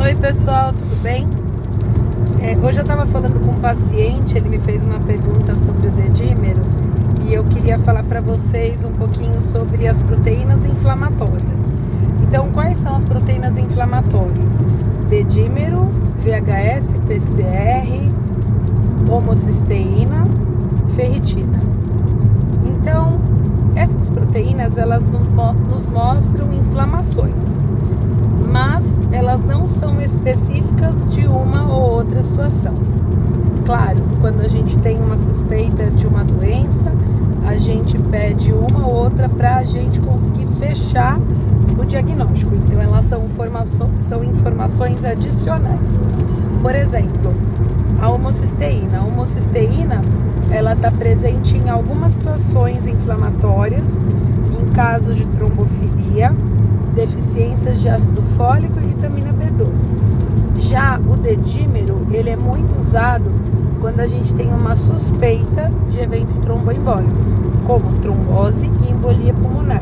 Oi pessoal, tudo bem? Hoje eu estava falando com um paciente, ele me fez uma pergunta sobre o dedímero e eu queria falar para vocês um pouquinho sobre as proteínas inflamatórias. Então, quais são as proteínas inflamatórias? Dedímero, VHS, PCR, homocisteína, ferritina. Então, essas proteínas, elas nos mostram inflamações, mas elas não são específicas de uma ou outra situação. Claro, quando a gente tem uma suspeita de uma doença, a gente pede uma ou outra para a gente conseguir fechar o diagnóstico. Então, elas são informações adicionais. Por exemplo, a homocisteína. A homocisteína, ela está presente em algumas situações inflamatórias, em casos de trombofilia, deficiências de ácido fólico e vitamina B12. Já o dedímero, ele é muito usado quando a gente tem uma suspeita de eventos tromboembólicos, como trombose e embolia pulmonar.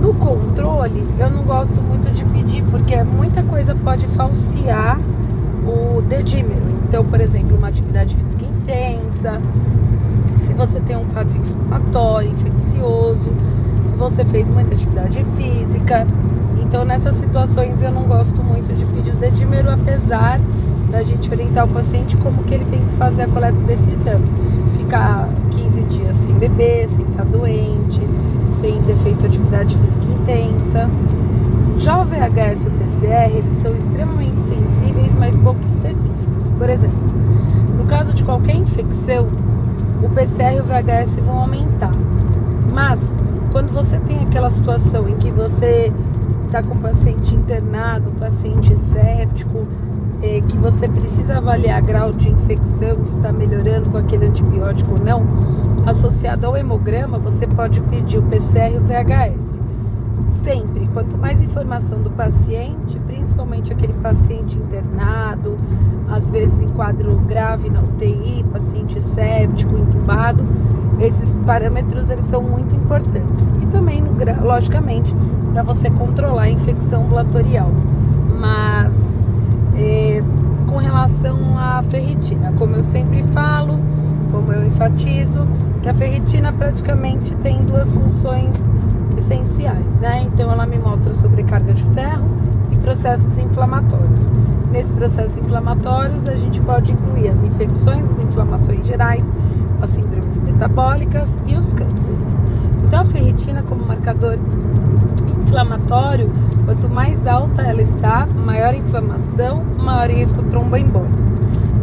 No controle, eu não gosto muito de pedir, porque muita coisa pode falsear o dedímero. Então, por exemplo, uma atividade física intensa, se você tem um quadro inflamatório, infeccioso, se você fez muita atividade física. Então, nessas situações eu não gosto muito de pedir o dedímero, apesar da gente orientar o paciente como que ele tem que fazer a coleta desse exame. Ficar 15 dias sem beber, sem estar doente, sem ter feito atividade física intensa. Já o VHS e o PCR, eles são extremamente sensíveis, mas pouco específicos. Por exemplo, no caso de qualquer infecção, o PCR e o VHS vão aumentar. Mas, quando você tem aquela situação em que você está com um paciente internado, um paciente séptico, que você precisa avaliar grau de infecção, se está melhorando com aquele antibiótico ou não, associado ao hemograma, você pode pedir o PCR e o VHS. Sempre, quanto mais informação do paciente, principalmente aquele paciente internado, às vezes em quadro grave na UTI, paciente séptico, entubado, esses parâmetros eles são muito importantes. E também, logicamente, para você controlar a infecção ambulatorial. Mas, com relação à ferritina, como eu sempre falo, como eu enfatizo, que a ferritina praticamente tem duas funções essenciais, né? Então, ela me mostra sobrecarga de ferro e processos inflamatórios. Nesses processos inflamatórios, a gente pode incluir as infecções, as inflamações gerais, as síndromes metabólicas e os cânceres. Então, a ferritina, como marcador inflamatório, quanto mais alta ela está, maior a inflamação, maior risco tromboembólico.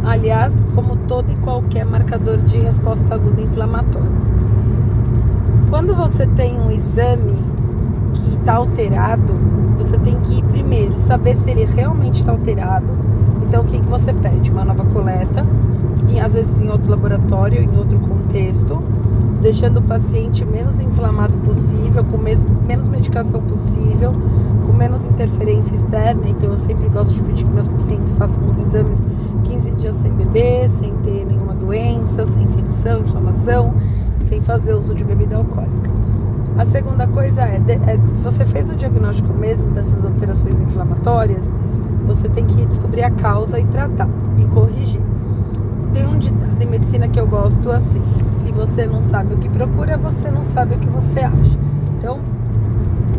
Aliás, como todo e qualquer marcador de resposta aguda inflamatória. Quando você tem um exame que está alterado, você tem que primeiro saber se ele realmente está alterado. Então, o que você pede? Uma nova coleta, às vezes em outro laboratório, em outro contexto, deixando o paciente menos inflamado possível, com menos medicação possível, com menos interferência externa. Então, eu sempre gosto de pedir que meus pacientes façam os exames 15 dias sem beber, sem ter nenhuma doença, sem infecção, inflamação, sem fazer uso de bebida alcoólica. A segunda coisa se você fez o diagnóstico mesmo dessas alterações inflamatórias, você tem que descobrir a causa e tratar e corrigir. Tem um ditado em medicina que eu gosto assim: se você não sabe o que procura, você não sabe o que você acha. Então,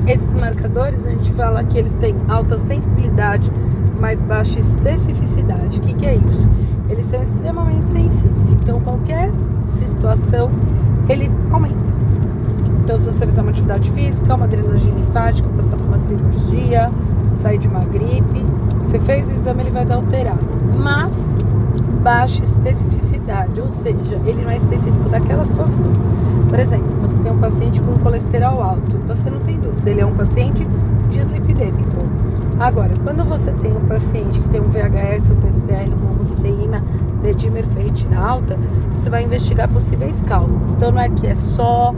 esses marcadores, a gente fala que eles têm alta sensibilidade, mas baixa especificidade. O que é isso? Eles são extremamente sensíveis. Então, qualquer situação, ele aumenta. Então, se você fizer uma atividade física, uma drenagem linfática, passar por uma cirurgia, sair de uma gripe, você fez o exame, ele vai dar alterado. Mas baixa especificidade, ou seja, ele não é específico daquela situação. Por exemplo, você tem um paciente com colesterol alto, você não tem dúvida, ele é um paciente dislipidêmico. Agora, quando você tem um paciente que tem um VHS, um PCR, uma homocisteína, dedímero, ferritina alta, você vai investigar possíveis causas. Então, não é que é só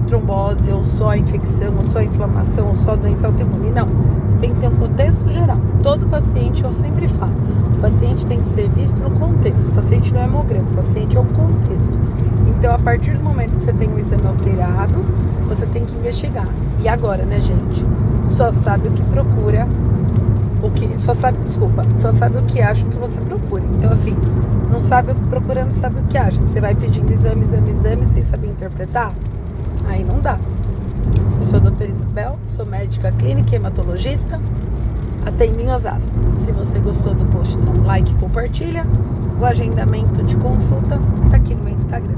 trombose, ou só infecção, ou só inflamação, ou só doença autoimune. Não, você tem que ter um contexto geral. Todo paciente, eu sempre falo, o paciente tem que ser visto no contexto. O paciente não é hemograma, o paciente é um contexto. Então, a partir do momento que você tem um exame alterado, você tem que investigar. E agora, né, gente? Só sabe o que procura o que, só sabe o que acha, o que você procura. Então, assim, não sabe o que procura, não sabe o que acha. Você vai pedindo exame sem saber interpretar? Aí não dá. Eu sou a doutora Isabel, sou médica clínica e hematologista, atendo em Osasco. Se você gostou do post, dá um like e compartilha. O agendamento de consulta tá aqui no meu Instagram.